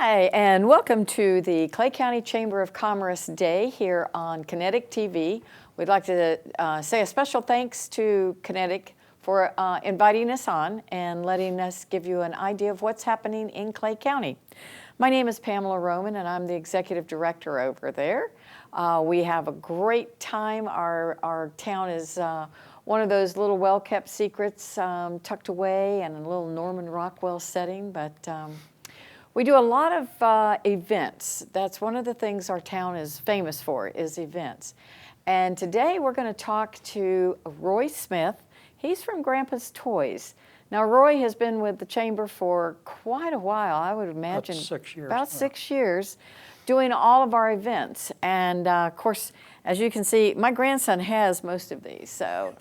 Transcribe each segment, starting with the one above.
Hi, and welcome to the Clay County Chamber of Commerce Day here on Kinetic TV. We'd like to say a special thanks to Kinetic for inviting us on and letting us give you an idea of what's happening in Clay County. My name is Pamela Roman, and I'm the Executive Director over there. We have a great time. Our town is one of those little well-kept secrets tucked away in a little Norman Rockwell setting, but we do a lot of events. That's one of the things our town is famous for, is events. And today we're going to talk to Roy Smith. He's from Grampa's Toys. Now, Roy has been with the Chamber for quite a while, I would imagine. About 6 years. About 6 years, doing all of our events. And of course, as you can see, my grandson has most of these. So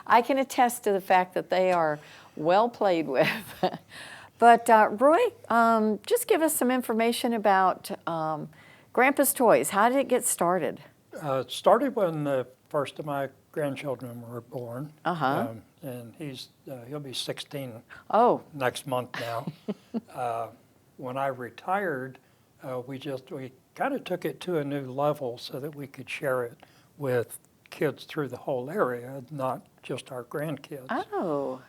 I can attest to the fact that they are well played with. But Roy, just give us some information about Grampa's Toys. How did it get started? It started when the first of my grandchildren were born. And he'll be 16 next month now. When I retired, we kind of took it to a new level so that we could share it with kids through the whole area, not just our grandkids. Oh.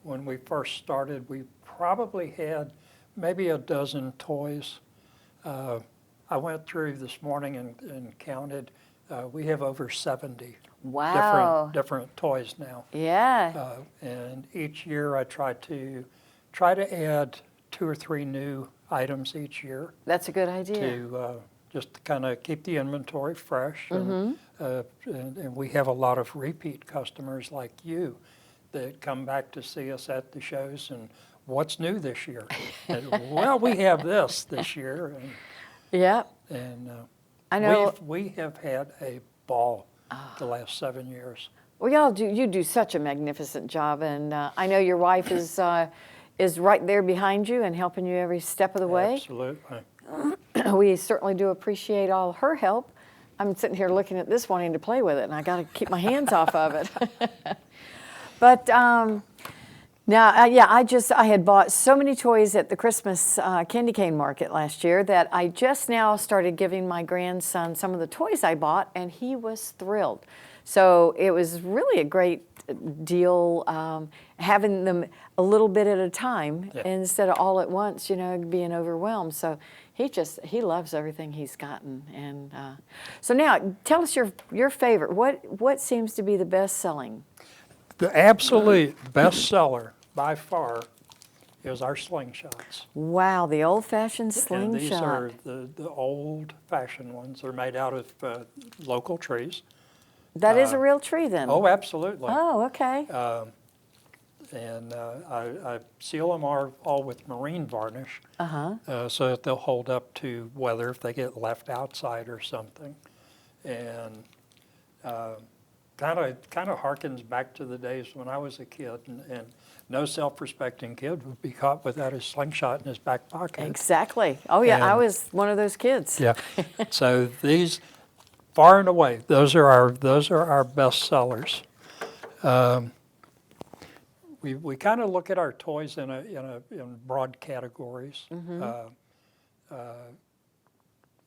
When we first started, we probably had maybe a dozen toys. I went through this morning and counted. We have over 70 different toys now. Yeah. And each year I try to add 2 or 3 new items each year. That's a good idea. To just kind of keep the inventory fresh. And we have a lot of repeat customers like you that come back to see us at the shows and what's new this year? And, well, we have this year. And, yeah. And I know we have had a ball the last 7 years. Well, you do such a magnificent job, and I know your wife is right there behind you and helping you every step of the way. Absolutely. We certainly do appreciate all her help. I'm sitting here looking at this, wanting to play with it, and I got to keep my hands off of it. But now, yeah, I had bought so many toys at the Christmas candy cane market last year that I just now started giving my grandson some of the toys I bought, and he was thrilled. So it was really a great deal having them a little bit at a time instead of all at once, being overwhelmed. So he loves everything he's gotten. And so now, tell us your favorite. What seems to be the best selling? The absolute best seller by far is our slingshots. Wow, the old-fashioned slingshot. And these are the old-fashioned ones. They're made out of local trees. That is a real tree then? Oh, absolutely. Oh, okay. And I seal them all with marine varnish so that they'll hold up to weather if they get left outside or something. And kind of harkens back to the days when I was a kid, and no self-respecting kid would be caught without his slingshot in his back pocket. Exactly. Oh yeah, I was one of those kids. Yeah. So these, far and away, those are our best sellers. We kind of look at our toys in broad categories.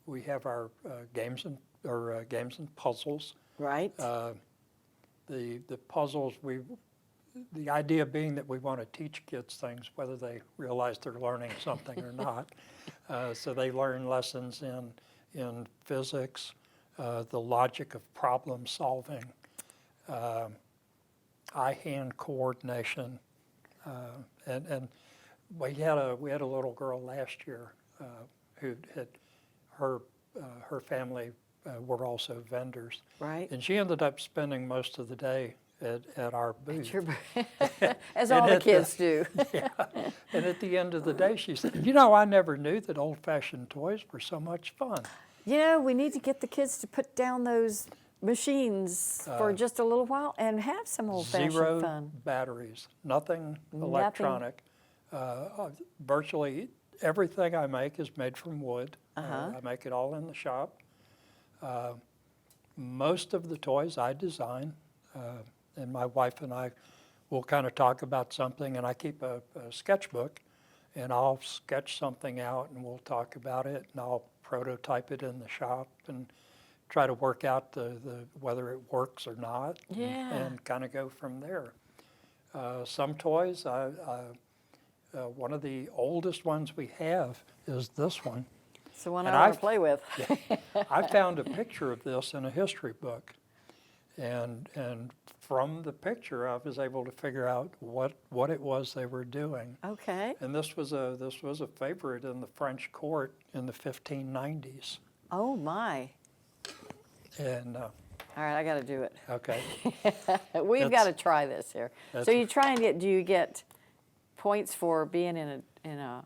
We have our games and puzzles. Right. The puzzles, the idea being that we want to teach kids things, whether they realize they're learning something or not. So they learn lessons in physics, the logic of problem solving, eye-hand coordination, and we had a little girl last year who had her family were also vendors. Right. And she ended up spending most of the day at our booth. As all the kids do. Yeah. And at the end of the day, she said, I never knew that old-fashioned toys were so much fun. We need to get the kids to put down those machines for just a little while and have some old-fashioned fun. 0 batteries, nothing electronic. Virtually everything I make is made from wood. I make it all in the shop. Most of the toys I design, and my wife and I will kind of talk about something, and I keep a sketchbook, and I'll sketch something out and we'll talk about it, and I'll prototype it in the shop and try to work out the whether it works or not, Yeah. and kind of go from there. Some toys, one of the oldest ones we have is this one. It's the one And I want I've- to play with. I found a picture of this in a history book, and from the picture I was able to figure out what it was they were doing. Okay. And this was a favorite in the French court in the 1590s. Oh my. And All right, I got to do it. okay, We've got to try this here. that's- So you try and get, do you get points for being in a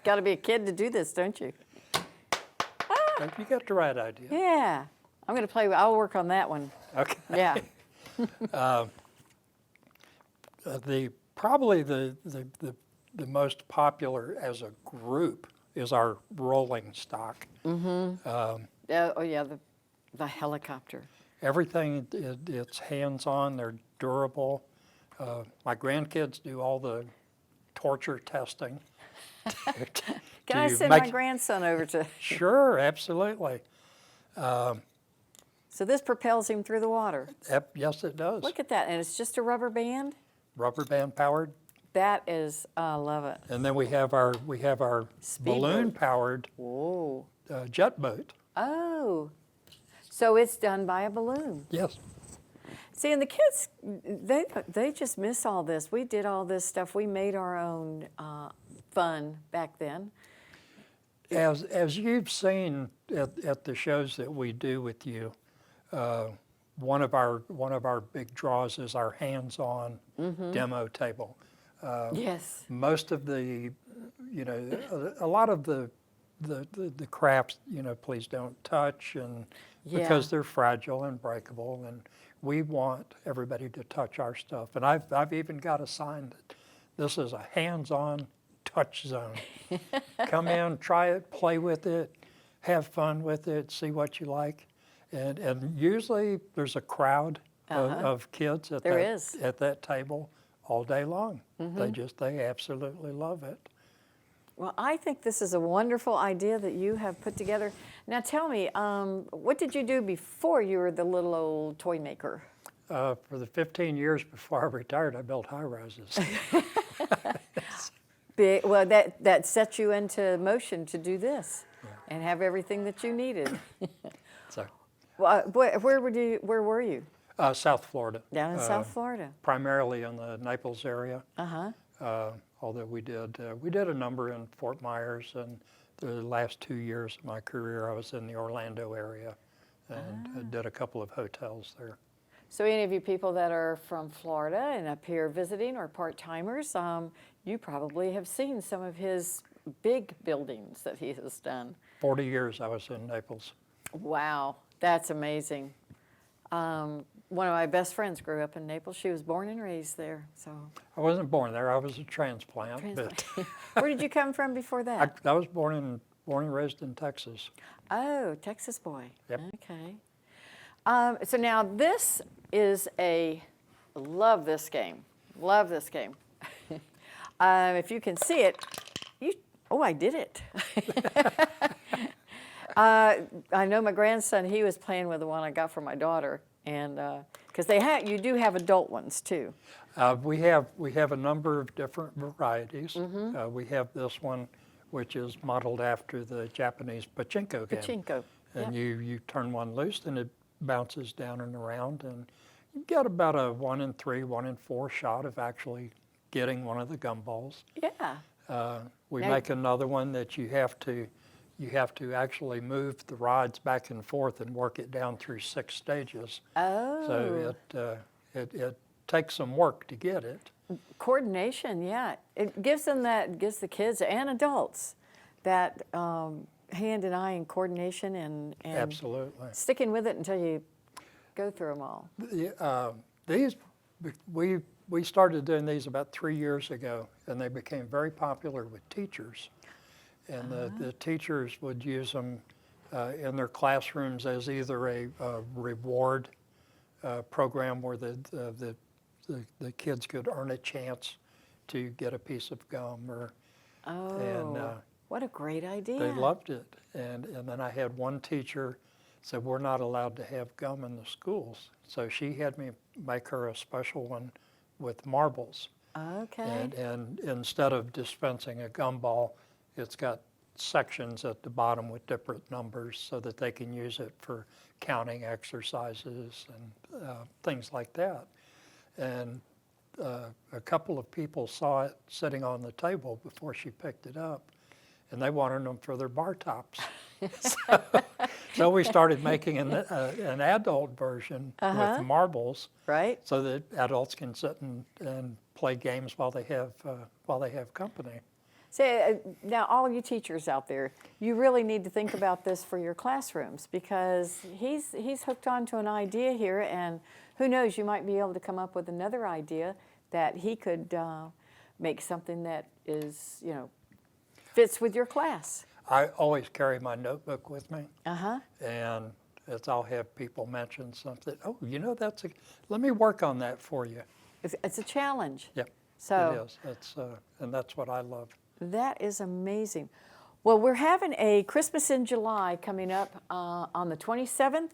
got to be a kid to do this, don't you? you got the right idea. Yeah. I'm going to play, I'll work on that one. Okay. Yeah. Probably the most popular as a group is our rolling stock. Oh yeah, the helicopter. Everything, it's hands-on, they're durable. My grandkids do all the torture testing. Can I to send make- my grandson over to? Sure, absolutely. So this propels him through the water. Yes, it does. Look at that, and it's just a rubber band. Rubber band powered. That is, I love it. And then we have our Speedboat. balloon powered Whoa. jet boat. Oh, so it's done by a balloon. Yes. See, and the kids, they just miss all this. We did all this stuff. We made our own fun back then. As you've seen at the shows that we do with you, one of our big draws is our hands-on demo table. Yes. Most of a lot of the crafts, please don't touch, and because they're fragile and breakable, and we want everybody to touch our stuff. And I've even got a sign that this is a hands-on touch zone. Come in, try it, play with it, have fun with it, see what you like. And usually there's a crowd of kids at that table all day long. They absolutely love it. Well, I think this is a wonderful idea that you have put together. Now tell me, what did you do before you were the little old toy maker? For the 15 years before I retired, I built high rises. Well, that set you into motion to do this and have everything that you needed. So, Well, where were you? South Florida. Down in South Florida. Primarily in the Naples area. Uh-huh. Although we did a number in Fort Myers, and the last 2 years of my career I was in the Orlando area, and I did a couple of hotels there. So any of you people that are from Florida and up here visiting or part-timers, you probably have seen some of his big buildings that he has done. 40 years I was in Naples. Wow, that's amazing. One of my best friends grew up in Naples. She was born and raised there. So I wasn't born there. I was a transplant. Where did you come from before that? I was born and raised in Texas. Oh, Texas boy. Yep. Okay. So now this is love this game. Love this game. If you can see it, I did it. I know my grandson, he was playing with the one I got for my daughter, and because you do have adult ones too. We have a number of different varieties. We have this one, which is modeled after the Japanese pachinko game. Pachinko. And Yep. you turn one loose, and it bounces down and around, and you get about a 1 in 3, 1 in 4 shot of actually getting one of the gumballs. Yeah. We Now- make another one that you have to actually move the rods back and forth and work it down through 6 stages. Oh. So it takes some work to get it. Coordination, yeah. It gives the kids and adults that hand and eye and coordination and Absolutely. sticking with it until you go through them all. We started doing these about 3 years ago, and they became very popular with teachers. And the teachers would use them in their classrooms as either a reward program where the kids could earn a chance to get a piece of gum. What a great idea. They loved it. And then I had one teacher said, we're not allowed to have gum in the schools. So she had me make her a special one with marbles. Okay. And instead of dispensing a gumball, it's got sections at the bottom with different numbers so that they can use it for counting exercises and things like that. And a couple of people saw it sitting on the table before she picked it up, and they wanted them for their bar tops. So we started making an adult version with marbles, right? so that adults can sit and play games while they have company. Say, now all you teachers out there, you really need to think about this for your classrooms, because he's hooked on to an idea here, and who knows, you might be able to come up with another idea that he could make something that is, fits with your class. I always carry my notebook with me, Uh-huh. and I'll have people mention something. Oh, let me work on that for you. It's a challenge. Yeah, So it is. And that's what I love. that is amazing. Well, we're having a Christmas in July coming up on the 27th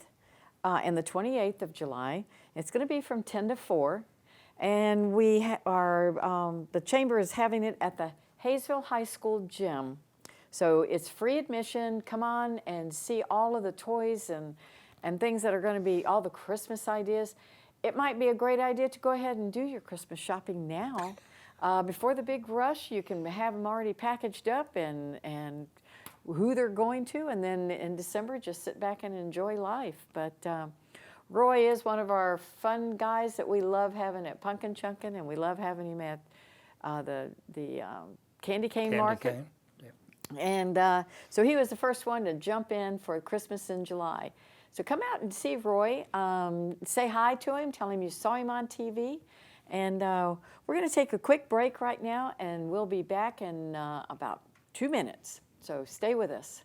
and the 28th of July. It's going to be from 10 to 4. And the chamber is having it at the Hayesville High School gym. So it's free admission. Come on and see all of the toys and things that are going to be, all the Christmas ideas. It might be a great idea to go ahead and do your Christmas shopping now. Before the big rush, you can have them already packaged up and who they're going to, and then in December, just sit back and enjoy life. But Roy is one of our fun guys that we love having at Pumpkin Chunkin', and we love having him at the Candy Cane Market. Cane. Yeah. And so he was the first one to jump in for Christmas in July. So come out and see Roy, say hi to him, tell him you saw him on TV. And we're going to take a quick break right now, and we'll be back in about 2 minutes. So stay with us.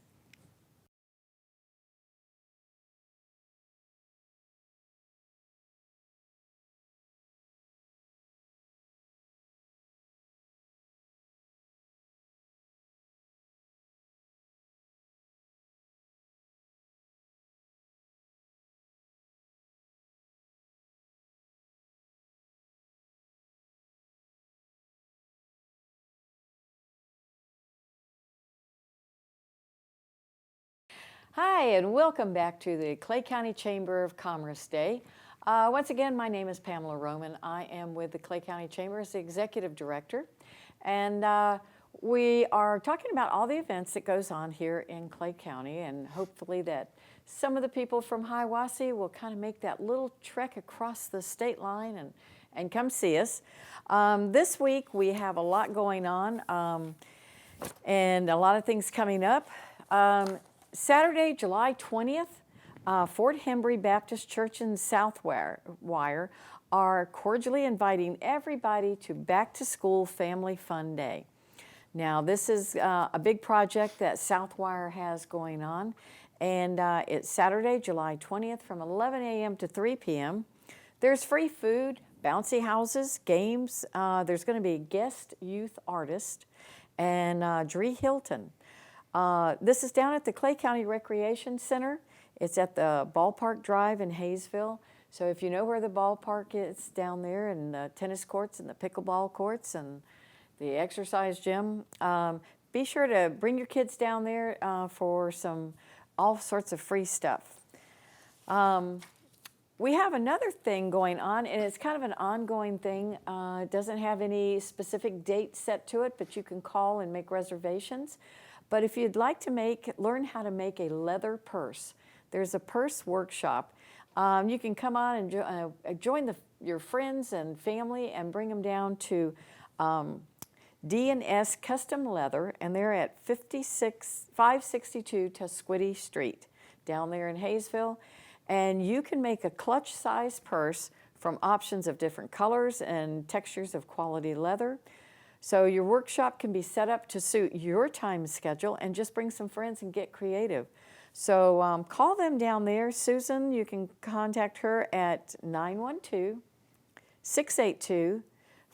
Hi, and welcome back to the Clay County Chamber of Commerce Day. Once again, my name is Pamela Roman. I am with the Clay County Chamber as the Executive Director. And we are talking about all the events that goes on here in Clay County, and hopefully that some of the people from Hiawassee will kind of make that little trek across the state line and come see us. This week we have a lot going on and a lot of things coming up. Saturday, July 20th, Fort Hembry Baptist Church in Southwire are cordially inviting everybody to Back to School Family Fun Day. Now, this is a big project that Southwire has going on, and it's Saturday, July 20th from 11 a.m. to 3 p.m. There's free food, bouncy houses, games. There's going to be a guest youth artist, and Dree Hilton. This is down at the Clay County Recreation Center. It's at the Ballpark Drive in Hayesville. So if you know where the ballpark is down there, and the tennis courts and the pickleball courts and the exercise gym, be sure to bring your kids down there for all sorts of free stuff. We have another thing going on, and it's kind of an ongoing thing. It doesn't have any specific date set to it, but you can call and make reservations. But if you'd like to learn how to make a leather purse, there's a purse workshop. You can come on and join your friends and family and bring them down to D&S Custom Leather, and they're at 562 Tusquity Street down there in Hayesville. And you can make a clutch-sized purse from options of different colors and textures of quality leather. So your workshop can be set up to suit your time schedule, and just bring some friends and get creative. So call them down there. Susan, you can contact her at 912-682-5682.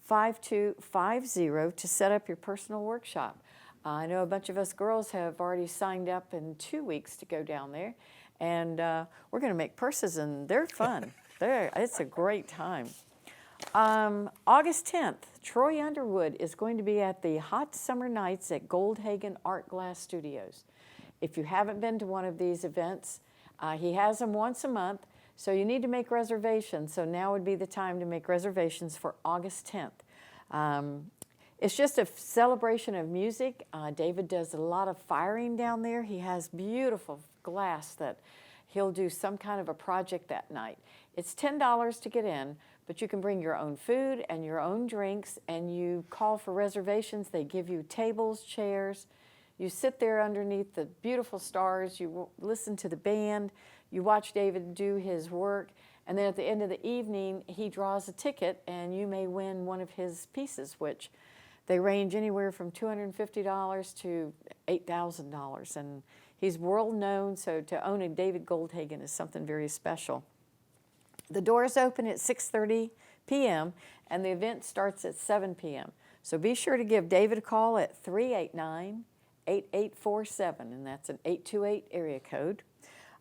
5250 to set up your personal workshop. I know a bunch of us girls have already signed up in 2 weeks to go down there, and we're going to make purses, and they're fun. It's a great time. August 10th, Troy Underwood is going to be at the Hot Summer Nights at Goldhagen Art Glass Studios. If you haven't been to one of these events, he has them once a month, so you need to make reservations. So now would be the time to make reservations for August 10th. It's just a celebration of music. David does a lot of firing down there. He has beautiful glass that he'll do some kind of a project that night. It's $10 to get in, but you can bring your own food and your own drinks, and you call for reservations. They give you tables, chairs. You sit there underneath the beautiful stars. You listen to the band. You watch David do his work. And then at the end of the evening, he draws a ticket, and you may win one of his pieces, which they range anywhere from $250 to $8,000. And he's world known, so to own a David Goldhagen is something very special. The doors open at 6:30 p.m. and the event starts at 7 p.m. So be sure to give David a call at 389-8847, and that's an 828 area code.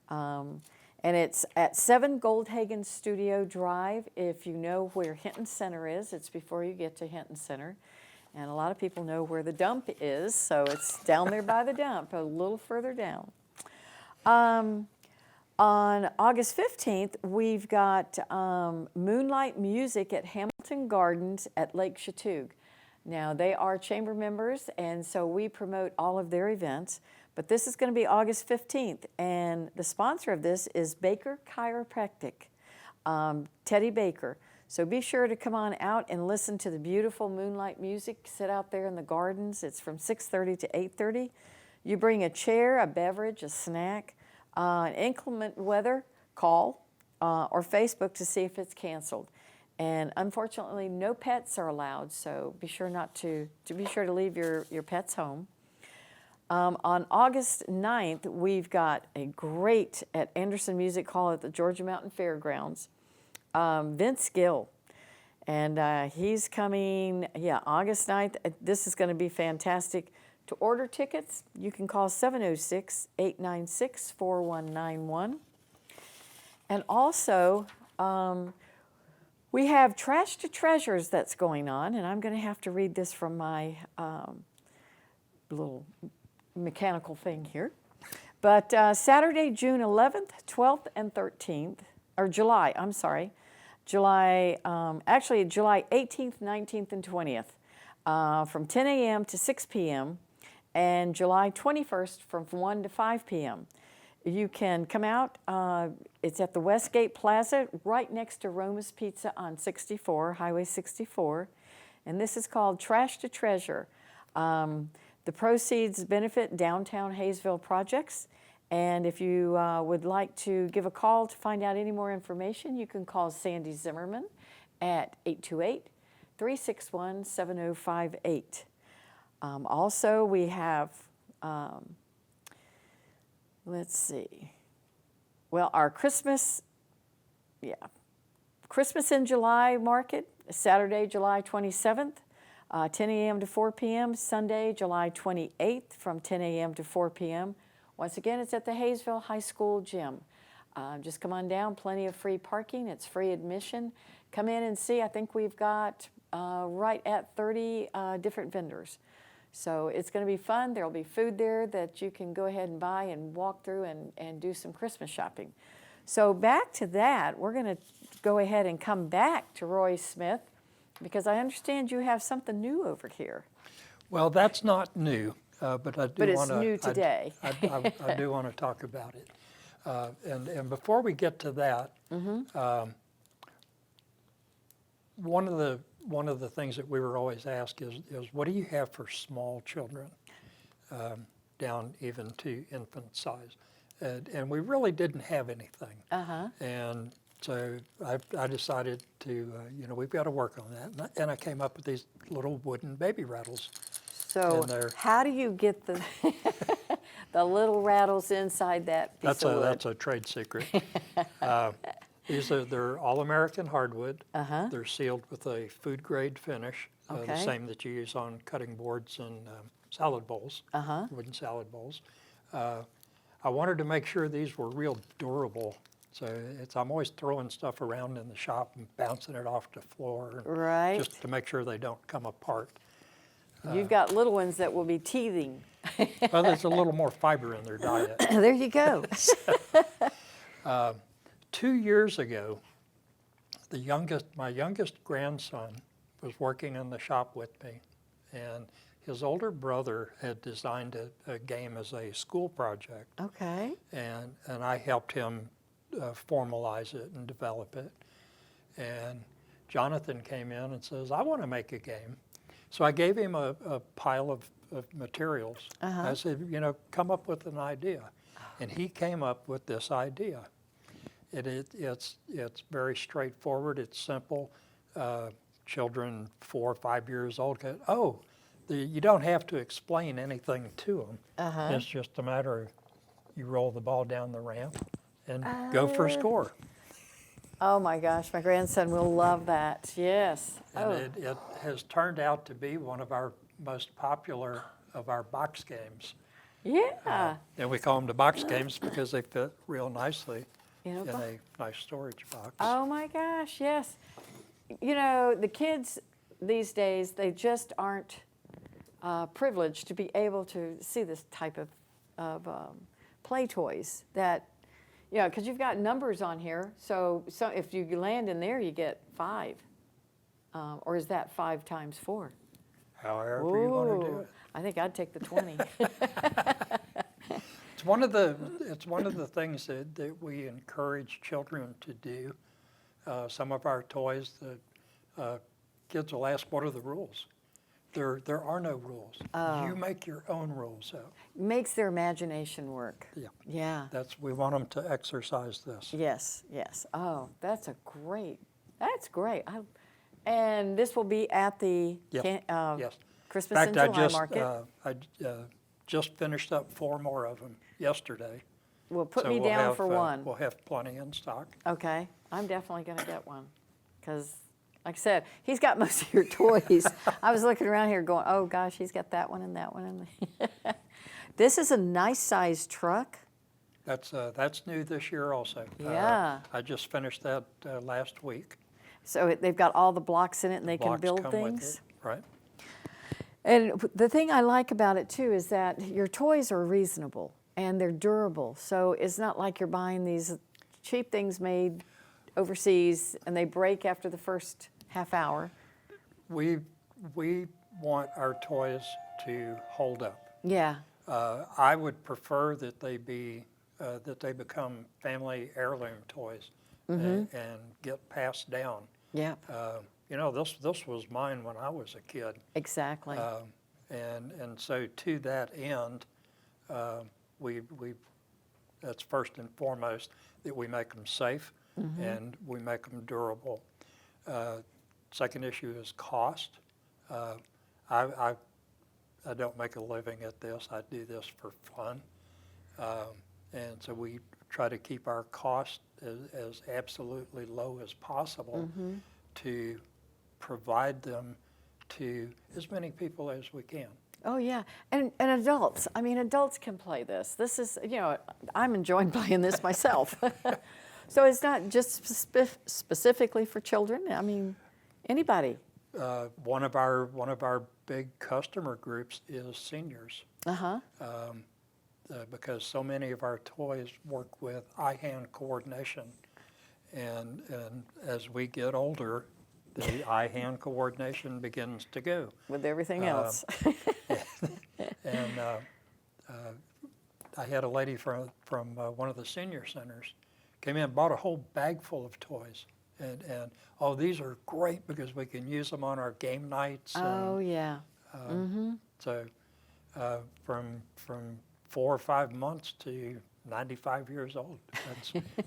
And it's at 7 Goldhagen Studio Drive. If you know where Hinton Center is, it's before you get to Hinton Center. And a lot of people know where the dump is, so it's down there by the dump, a little further down. On August 15th, we've got Moonlight Music at Hamilton Gardens at Lake Chatuge. Now, they are chamber members, and so we promote all of their events. But this is going to be August 15th, and the sponsor of this is Baker Chiropractic, Teddy Baker. So be sure to come on out and listen to the beautiful moonlight music. Sit out there in the gardens. It's from 6:30 to 8:30. You bring a chair, a beverage, a snack. Inclement weather, call or Facebook to see if it's canceled. And unfortunately, no pets are allowed, so be sure to leave your pets home. On August 9th, we've got a great at Anderson Music Hall at the Georgia Mountain Fairgrounds. Vince Gill, and he's coming, August 9th. This is going to be fantastic. To order tickets, you can call 706-896-4191. And also, we have Trash to Treasures that's going on, and I'm going to have to read this from my little mechanical thing here. But Saturday, June 11th, 12th, and 13th, or July 18th, 19th, and 20th, from 10 a.m. to 6 p.m., and July 21st from 1 to 5 p.m. You can come out. It's at the Westgate Plaza right next to Roma's Pizza on 64, Highway 64. And this is called Trash to Treasure. The proceeds benefit downtown Hayesville projects. And if you would like to give a call to find out any more information, you can call Sandy Zimmerman at 828-361-7058. Also, we have, let's see, well, our Christmas in July market, Saturday, July 27th, 10 a.m. to 4 p.m., Sunday, July 28th from 10 a.m. to 4 p.m. Once again, it's at the Hayesville High School gym. Just come on down, plenty of free parking, it's free admission. Come in and see, I think we've got right at 30 different vendors. So it's going to be fun. There'll be food there that you can go ahead and buy and walk through and do some Christmas shopping. So back to that, we're going to go ahead and come back to Roy Smith, because I understand you have something new over here. Well, that's not new, but I do want to. But it's new today. I do want to talk about it. And before we get to that, one of the things that we were always asked is what do you have for small children, down even to infant size, and we really didn't have anything. And so I decided to we've got to work on that, and I came up with these little wooden baby rattles. So how do you get the the little rattles inside that piece of wood? That's a trade secret. They're all-American hardwood. Uh-huh. They're sealed with a food-grade finish, the Okay. same that you use on cutting boards and salad bowls, wooden salad bowls. I wanted to make sure these were real durable. So I'm always throwing stuff around in the shop and bouncing it off the floor, Right. just to make sure they don't come apart. You've got little ones that will be teething. Well, there's a little more fiber in their diet. There you go. 2 years ago, my youngest grandson was working in the shop with me, and his older brother had designed a game as a school project, Okay. and I helped him formalize it and develop it. And Jonathan came in and says, I want to make a game. So I gave him a pile of materials. I said, come up with an idea. And he came up with this idea. It's very straightforward. It's simple. Children 4 or 5 years old go, you don't have to explain anything to them. It's just a matter of you roll the ball down the ramp and go for a score. Oh my gosh, my grandson will love that. Yes. And it has turned out to be one of our most popular of our box games. Yeah. And we call them the box games because they fit real nicely In a in bo- a nice storage box. Oh my gosh, yes. The kids these days, they just aren't privileged to be able to see this type of play toys that, because you've got numbers on here. So if you land in there, you get 5. Or is that 5 times 4? However you want to do it. I think I'd take the 20. It's one of the things that we encourage children to do. Some of our toys, the kids will ask, what are the rules? There are no rules. You make your own rules out. Makes their imagination work. Yeah. Yeah. We want them to exercise this. Yes, yes. Oh, that's great. And this will be at the Yes. Christmas In in fact, July market. I just finished up 4 more of them yesterday. Well, put So me we'll down have, for one. We'll have plenty in stock. Okay, I'm definitely going to get one because, like I said, he's got most of your toys. I was looking around here going, oh gosh, he's got that one and that one. This is a nice sized truck. That's new this year also. Yeah. I just finished that last week. So they've got all the blocks in it and they can Blocks build come things. with it, right? And the thing I like about it too is that your toys are reasonable and they're durable. So it's not like you're buying these cheap things made overseas and they break after the first half hour. We want our toys to hold up. Yeah. I would prefer that they become family heirloom toys and get passed down. Yeah. This was mine when I was a kid. Exactly. And so to that end, we that's first and foremost that we make them safe and we make them durable. Second issue is cost. I don't make a living at this. I do this for fun. And so we try to keep our cost as absolutely low as possible to provide them to as many people as we can. Oh yeah, and adults. I mean, adults can play this. This is, I'm enjoying playing this myself. So it's not just specifically for children. I mean, anybody. One of our big customer groups is seniors. Because so many of our toys work with eye-hand coordination, and as we get older, the eye-hand coordination begins to go. With everything else. And I had a lady from one of the senior centers came in and bought a whole bag full of toys, and these are great because we can use them on our game nights. Oh yeah. So from 4 or 5 months to 95 years old.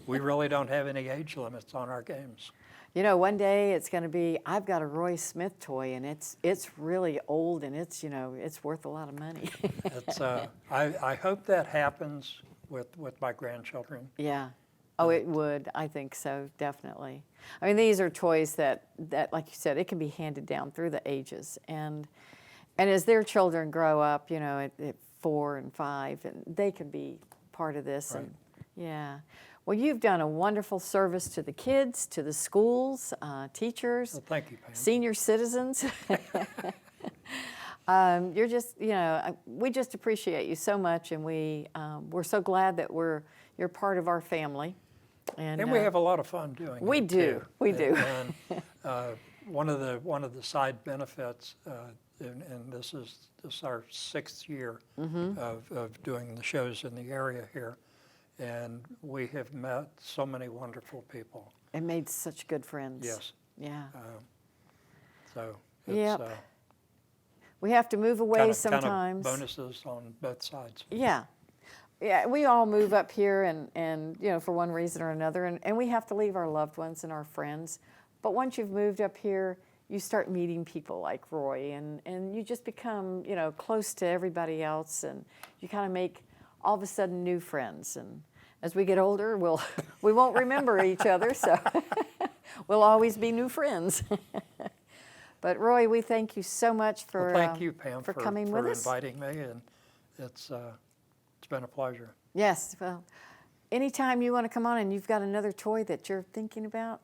We really don't have any age limits on our games. One day it's going to be, I've got a Roy Smith toy and it's really old and it's worth a lot of money. I hope that happens with my grandchildren. Yeah. Oh, it would. I think so, definitely. I mean, these are toys that, like you said, it can be handed down through the ages. And as their children grow up, you know, at 4 and 5, and they can be part of this. Right. And yeah. Well, you've done a wonderful service to the kids, to the schools, teachers, Well, thank you, Pam. senior citizens. You're just, you know, we just appreciate you so much, and we're so glad that you're part of our family. And we have a lot of fun doing we it, do. too. We do. And one of the side benefits, and this is our 6th year of doing the shows in the area here, and we have met so many wonderful people. And made such good friends. Yes. Yeah. So it's Yep. We have to move away sometimes. kind of bonuses on both sides. Yeah. Yeah, we all move up here and you know, for one reason or another, and we have to leave our loved ones and our friends. But once you've moved up here, you start meeting people like Roy, and you just become, you know, close to everybody else, and you kind of make all of a sudden new friends. And as we get older, we won't remember each other, so we'll always be new friends. But Roy, we thank you so much for Thank you, Pam, for coming with us. inviting me, and it's been a pleasure. Yes, well, anytime you want to come on and you've got another toy that you're thinking about,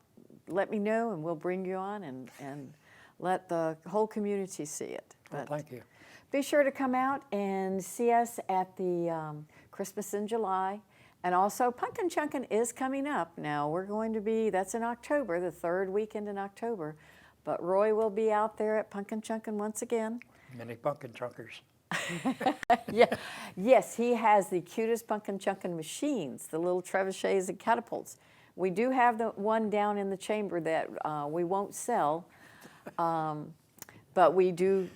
let me know and we'll bring you on and let the whole community see it. Well, thank you. Be sure to come out and see us at the Christmas in July. And also, Pumpkin Chunkin' is coming up. Now, that's in October, the 3rd weekend in October. But Roy will be out there at Pumpkin Chunkin' once again. Many pumpkin chunkers. Yeah, yes, he has the cutest Pumpkin Chunkin' machines, the little trebuchets and catapults. We do have the one down in the chamber that we won't sell, but we do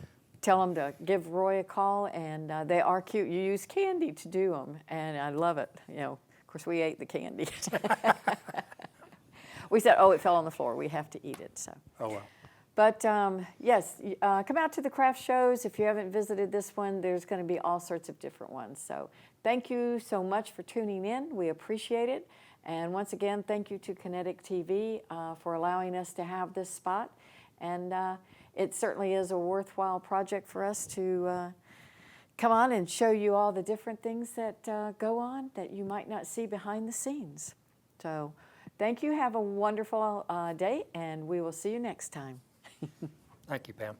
tell them to give Roy a call, and they are cute. You use candy to do them, and I love it. You know, of course, we ate the candy. We said, oh, it fell on the floor. We have to eat it. So. Oh, well. But yes, come out to the craft shows. If you haven't visited this one, there's going to be all sorts of different ones. So thank you so much for tuning in. We appreciate it. And once again, thank you to Kinetic TV for allowing us to have this spot. And it certainly is a worthwhile project for us to come on and show you all the different things that go on that you might not see behind the scenes. So thank you. Have a wonderful day, and we will see you next time. Thank you, Pam.